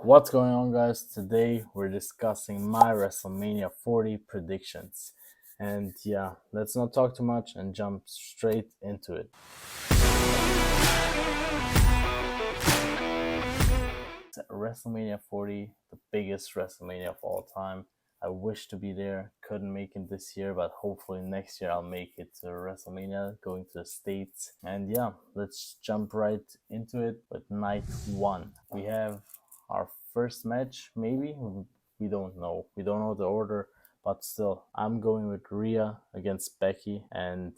What's going on, guys? Today we're discussing my WrestleMania 40 predictions. And yeah, let's not talk too much and jump straight into it. WrestleMania 40, the biggest WrestleMania of all time. I wish to be there, couldn't make it this year, but hopefully next year I'll make it to WrestleMania, going to the States. And yeah, let's jump right into it with night one. We have our first match, maybe. We don't know. We don't know the order, but still, I'm going with Rhea against Becky, and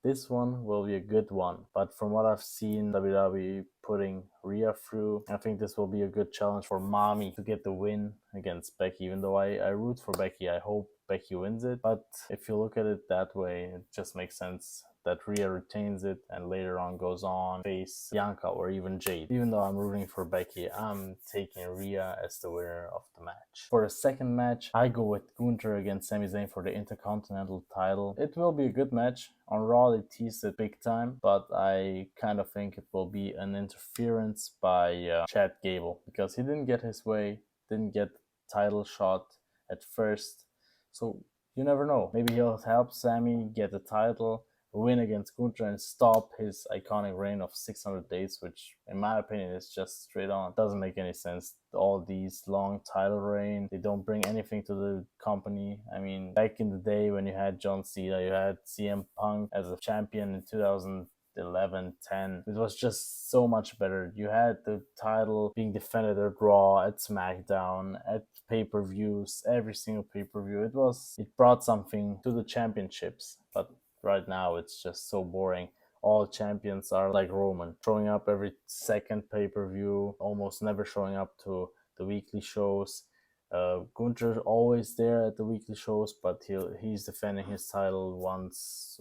this one will be a good one. But from what I've seen WWE putting Rhea through, I think this will be a good challenge for Mommy to get the win against Becky. Even though I root for Becky, I hope Becky wins it. But if you look at it that way, it just makes sense that Rhea retains it and later on goes on face Bianca or even Jade. Even though I'm rooting for Becky, I'm taking Rhea as the winner of the match. For the second match, I go with Gunther against Sami Zayn for the Intercontinental title. It will be a good match. On Raw, they teased it big time, but I kind of think it will be an interference by Chad Gable because he didn't get his way, didn't get the title shot at first. So you never know. Maybe he'll help Sami get the title, win against Gunther, and stop his iconic reign of 600 days, which in my opinion is just straight on. Doesn't make any sense. All these long title reign, they don't bring anything to the company. I mean, back in the day when you had John Cena, you had CM Punk as a champion in 2011, 10. It was just so much better. You had the title being defended at Raw, at SmackDown, at pay-per-views, every single pay-per-view. It brought something to the championships, but right now it's just so boring. All champions are like Roman, showing up every second pay-per-view, almost never showing up to the weekly shows. Gunther always there at the weekly shows, but he's defending his title once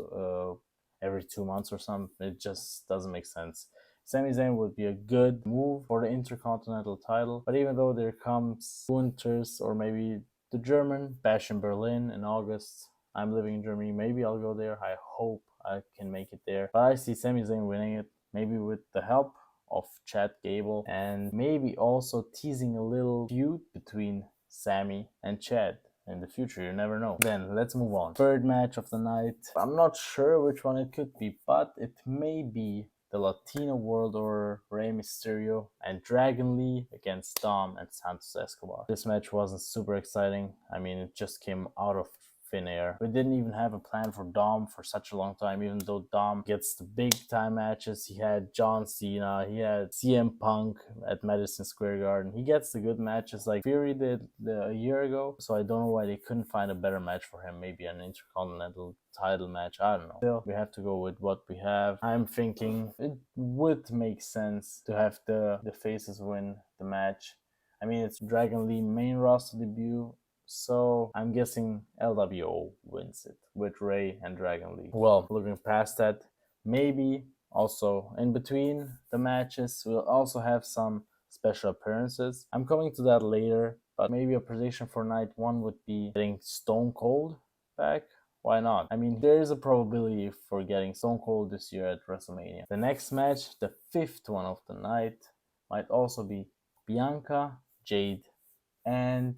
every 2 months or something. It just doesn't make sense. Sami Zayn would be a good move for the Intercontinental title, but even though there comes Gunther's or maybe the German Bash in Berlin in August, I'm living in Germany. Maybe I'll go there. I hope I can make it there. But I see Sami Zayn winning it, maybe with the help of Chad Gable, and maybe also teasing a little feud between Sami and Chad in the future. You never know. Then let's move on. Third match of the night. I'm not sure which one it could be, but it may be the Latino World Order, Rey Mysterio and Dragon Lee against Dom and Santos Escobar. This match wasn't super exciting. I mean, it just came out of thin air. We didn't even have a plan for Dom for such a long time, even though Dom gets the big time matches. He had John Cena, he had CM Punk at Madison Square Garden. He gets the good matches like Fury did a year ago, so I don't know why they couldn't find a better match for him. Maybe an Intercontinental title match, I don't know. Still, we have to go with what we have. I'm thinking it would make sense to have the faces win the match. I mean, it's Dragon Lee main roster debut, so I'm guessing LWO wins it with Rey and Dragon Lee. Well, looking past that, maybe also in between the matches, we'll also have some special appearances. I'm coming to that later, but maybe a prediction for night one would be getting Stone Cold back. Why not? I mean, there is a probability for getting Stone Cold this year at WrestleMania. The next match, the fifth one of the night, might also be Bianca, Jade, and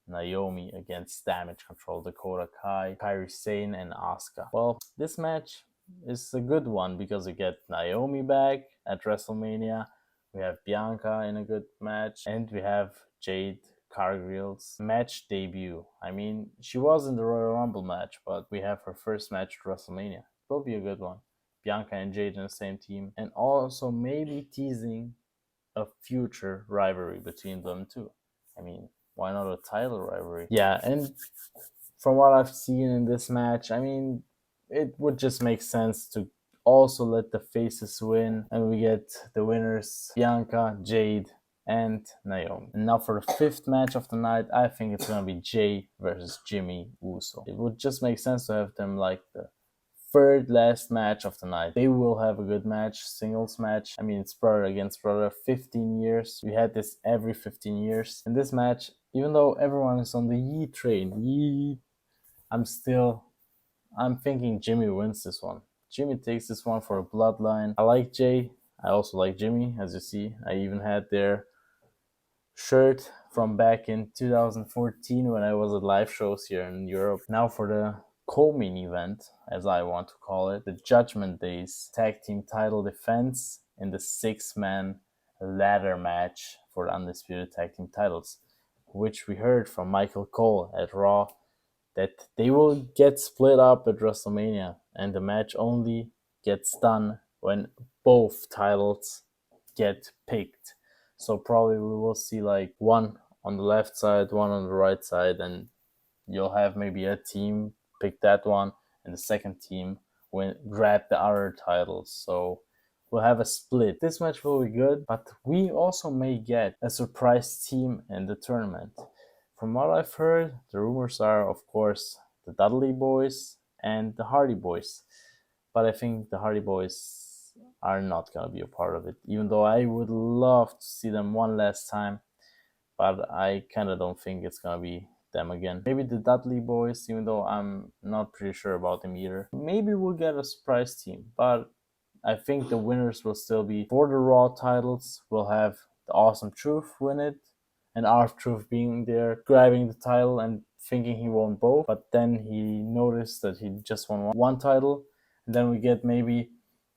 Naomi against Damage Control, Dakota Kai, Kairi Sane, and Asuka. Well, this match is a good one because we get Naomi back at WrestleMania, we have Bianca in a good match, and we have Jade Cargill's match debut. I mean, she was in the Royal Rumble match, but we have her first match at WrestleMania. It will be a good one. Bianca and Jade in the same team, and also maybe teasing a future rivalry between them too. I mean, why not a title rivalry? Yeah, and from what I've seen in this match, I mean, it would just make sense to also let the faces win, and we get the winners Bianca, Jade, and Naomi. And now for the fifth match of the night, I think it's gonna be Jay versus Jimmy Uso. It would just make sense to have them like the third last match of the night. They will have a good match, singles match. I mean, it's brother against brother, 15 years. We had this every 15 years. In this match, even though everyone is on the Yee train, I'm thinking Jimmy wins this one. Jimmy takes this one for a bloodline. I like Jay. I also like Jimmy, as you see. I even had their shirt from back in 2014 when I was at live shows here in Europe. Now for the co-main event, as I want to call it, the Judgment Day's tag team title defense in the 6-man ladder match for the undisputed tag team titles, which we heard from Michael Cole at Raw that they will get split up at WrestleMania, and the match only gets done when both titles get picked. So probably we will see like one on the left side, one on the right side, and you'll have maybe a team pick that one, and the second team grab the other titles. So we'll have a split. This match will be good, but we also may get a surprise team in the tournament. From what I've heard, the rumors are, of course, the Dudley Boys and the Hardy Boys. But I think the Hardy Boys are not going to be a part of it, even though I would love to see them one last time. But I kind of don't think it's going to be them again. Maybe the Dudley Boys, even though I'm not pretty sure about them either. Maybe we'll get a surprise team, but I think the winners will still be for the Raw titles. We'll have the Awesome Truth win it, and R-Truth being there, grabbing the title and thinking he won both, but then he noticed that he just won one title, and then we get maybe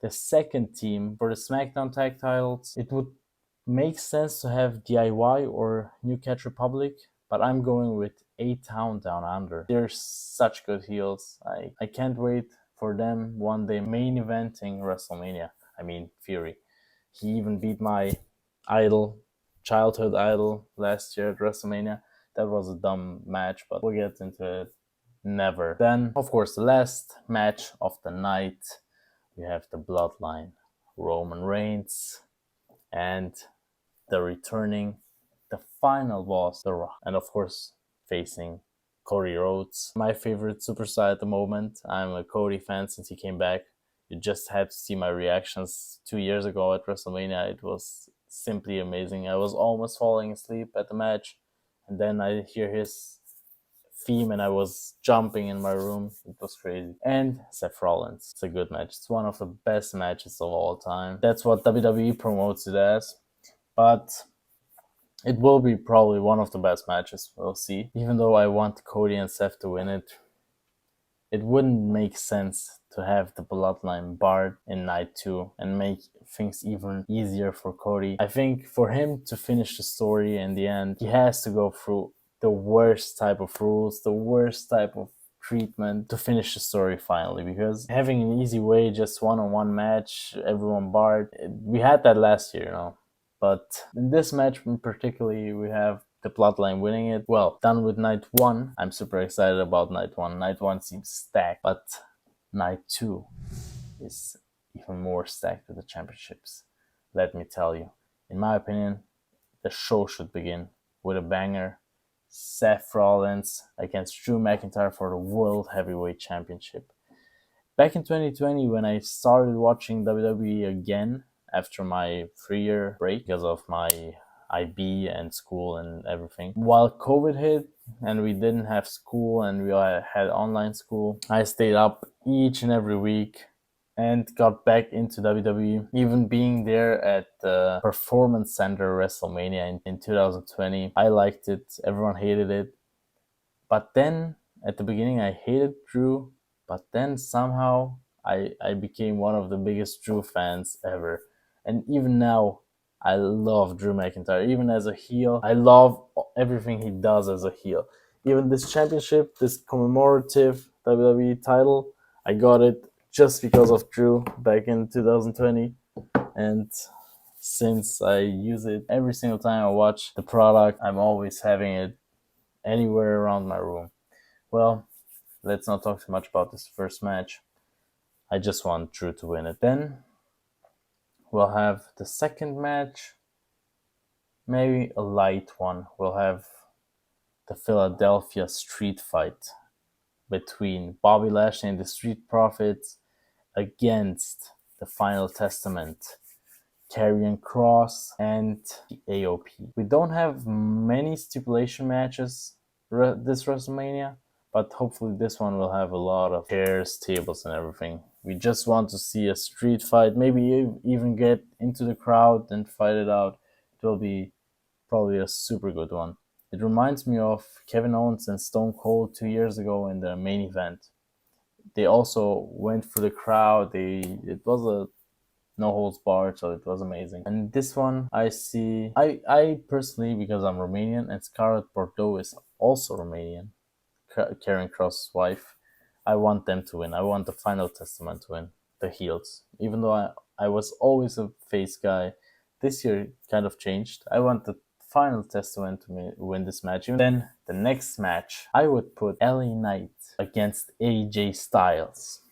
the second team for the SmackDown tag titles. It would make sense to have DIY or New Catch Republic, but I'm going with A-Town Down Under. They're such good heels. I can't wait for them one day main eventing WrestleMania. I mean, Fury. He even beat my childhood idol last year at WrestleMania. That was a dumb match, but we'll get into it. Never. Then, of course, the last match of the night, we have the Bloodline, Roman Reigns, and the final boss, The Rock, and of course, facing Cody Rhodes, my favorite superstar at the moment. I'm a Cody fan since he came back. You just had to see my reactions 2 years ago at WrestleMania. It was simply amazing. I was almost falling asleep at the match, and then I hear his theme and I was jumping in my room. It was crazy. And Seth Rollins. It's a good match. It's one of the best matches of all time. That's what WWE promotes it as. But it will be probably one of the best matches. We'll see. Even though I want Cody and Seth to win it, it wouldn't make sense to have the Bloodline barred in night 2 and make things even easier for Cody. I think for him to finish the story in the end, he has to go through the worst type of rules, the worst type of treatment to finish the story finally, because having an easy way, just one-on-one match, everyone barred, we had that last year, But in this match in particularly, we have the Bloodline winning it. Well, done with night 1. I'm super excited about night 1. Night 1 seems stacked, but night 2 is even more stacked with the championships. Let me tell you, in my opinion, the show should begin with a banger. Seth Rollins against Drew McIntyre for the World Heavyweight Championship. Back in 2020, when I started watching WWE again, after my 3-year break because of my IB and school and everything. While COVID hit and we didn't have school and we had online school, I stayed up each and every week and got back into WWE. Even being there at the Performance Center WrestleMania in 2020, I liked it. Everyone hated it. But then at the beginning, I hated Drew, but then somehow I became one of the biggest Drew fans ever. And even now, I love Drew McIntyre. Even as a heel, I love everything he does as a heel. Even this championship, this commemorative WWE title, I got it just because of Drew back in 2020. And since I use it every single time I watch the product, I'm always having it anywhere around my room. Well, let's not talk too much about this first match. I just want Drew to win it. Then we'll have the second match, maybe a light one. We'll have the Philadelphia Street Fight between Bobby Lashley and the Street Profits against the Final Testament, Karrion Kross and the AOP. We don't have many stipulation matches this WrestleMania, but hopefully this one will have a lot of chairs, tables, and everything. We just want to see a street fight, maybe even get into the crowd and fight it out. It will be probably a super good one. It reminds me of Kevin Owens and Stone Cold 2 years ago in the main event. They also went for the crowd. It was a no holds barred, so it was amazing. And this one, I personally, because I'm Romanian and Scarlett Bordeaux is also Romanian, Karen Cross's wife, I want them to win. I want the Final Testament to win, the heels. Even though I was always a face guy, this year kind of changed. I want the Final Testament to win this match. And then the next match, I would put LA Knight against AJ Styles.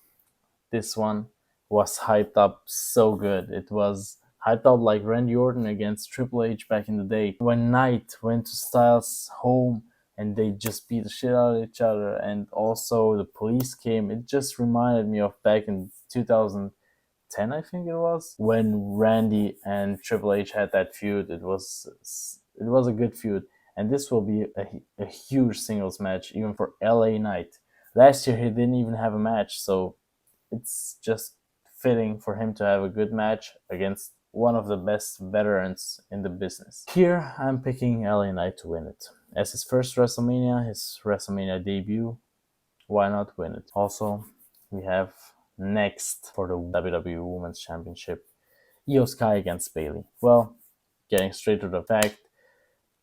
This one was hyped up so good. It was hyped up like Randy Orton against Triple H back in the day. When Knight went to Styles' home and they just beat the shit out of each other, and also the police came, it just reminded me of back in 2010, I think it was, when Randy and Triple H had that feud. It was a good feud, and this will be a huge singles match even for LA Knight. Last year he didn't even have a match, so it's just fitting for him to have a good match against one of the best veterans in the business. Here, I'm picking LA Knight to win it. As his first WrestleMania, his WrestleMania debut, why not win it? Also, we have next for the WWE Women's Championship, Io Sky against Bayley. Well, getting straight to the fact,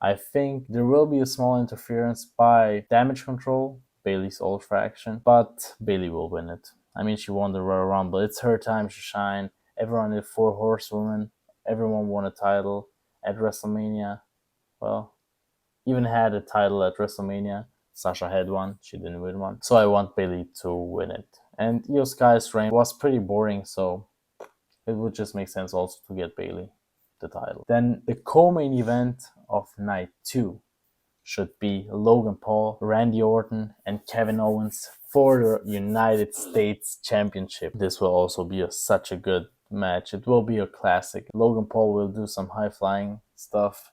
I think there will be a small interference by Damage Control, Bayley's old faction, but Bayley will win it. I mean, she won the Royal Rumble. It's her time to shine. Everyone did 4 horsewomen. Everyone won a title at WrestleMania. Well, even had a title at WrestleMania. Sasha had one. She didn't win one. So I want Bayley to win it. And Io Sky's reign was pretty boring, so it would just make sense also to get Bayley the title. Then the co-main event of night 2 should be Logan Paul, Randy Orton, and Kevin Owens for the United States Championship. This will also be such a good match. It will be a classic. Logan Paul will do some high-flying stuff.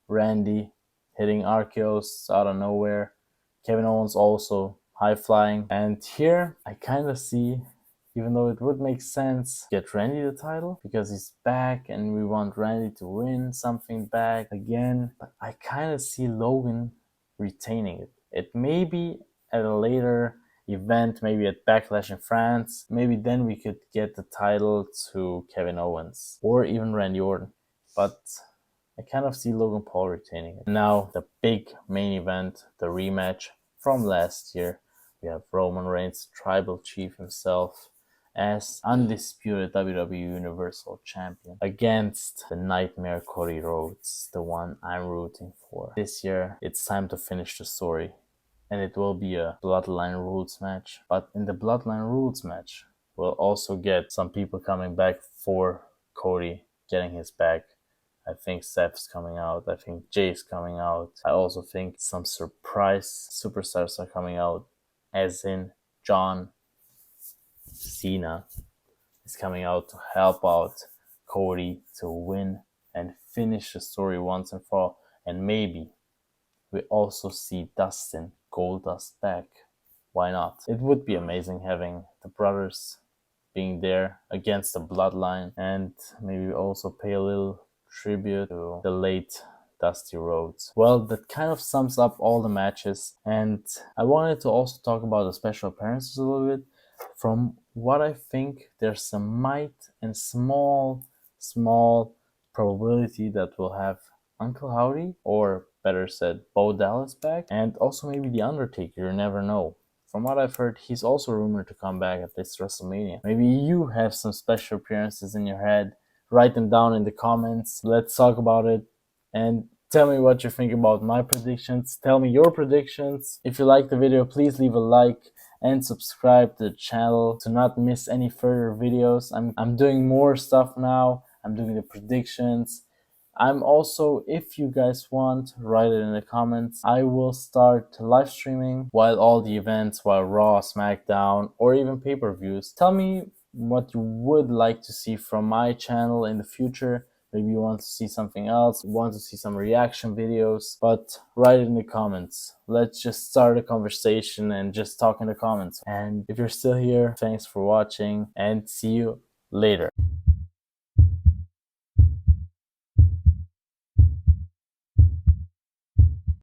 Randy hitting RKOs out of nowhere. Kevin Owens also high-flying. And here, I kind of see, even though it would make sense, get Randy the title because he's back and we want Randy to win something back again. But I kind of see Logan retaining it. It may be at a later event, maybe at Backlash in France. Maybe then we could get the title to Kevin Owens or even Randy Orton. But I kind of see Logan Paul retaining it. Now, the big main event, the rematch from last year. We have Roman Reigns, Tribal Chief himself, as undisputed WWE Universal Champion against the Nightmare Cody Rhodes, the one I'm rooting for. This year, it's time to finish the story, and it will be a Bloodline Rules match. But in the Bloodline Rules match, we'll also get some people coming back for Cody getting his back. I think Seth's coming out. I think Jay's coming out. I also think some surprise superstars are coming out, as in John Cena is coming out to help out Cody to win and finish the story once and for all. And maybe we also see Dustin Goldust back. Why not? It would be amazing having the brothers being there against the Bloodline, and maybe also pay a little tribute to the late Dusty Rhodes. Well, that kind of sums up all the matches, and I wanted to also talk about the special appearances a little bit. From what I think, there's some might and small probability that we'll have Uncle Howdy, or better said, Bo Dallas back, and also maybe The Undertaker, you never know. From what I've heard, he's also rumored to come back at this WrestleMania. Maybe you have some special appearances in your head. Write them down in the comments. Let's talk about it. And tell me what you think about my predictions. Tell me your predictions. If you like the video, please leave a like and subscribe to the channel to not miss any further videos. I'm doing more stuff now. I'm doing the predictions. I'm also, if you guys want, write it in the comments. I will start live streaming while all the events, while Raw, SmackDown, or even pay-per-views. Tell me what you would like to see from my channel in the future. Maybe you want to see something else, want to see some reaction videos, but write it in the comments. Let's just start a conversation and just talk in the comments. And if you're still here, thanks for watching and see you later.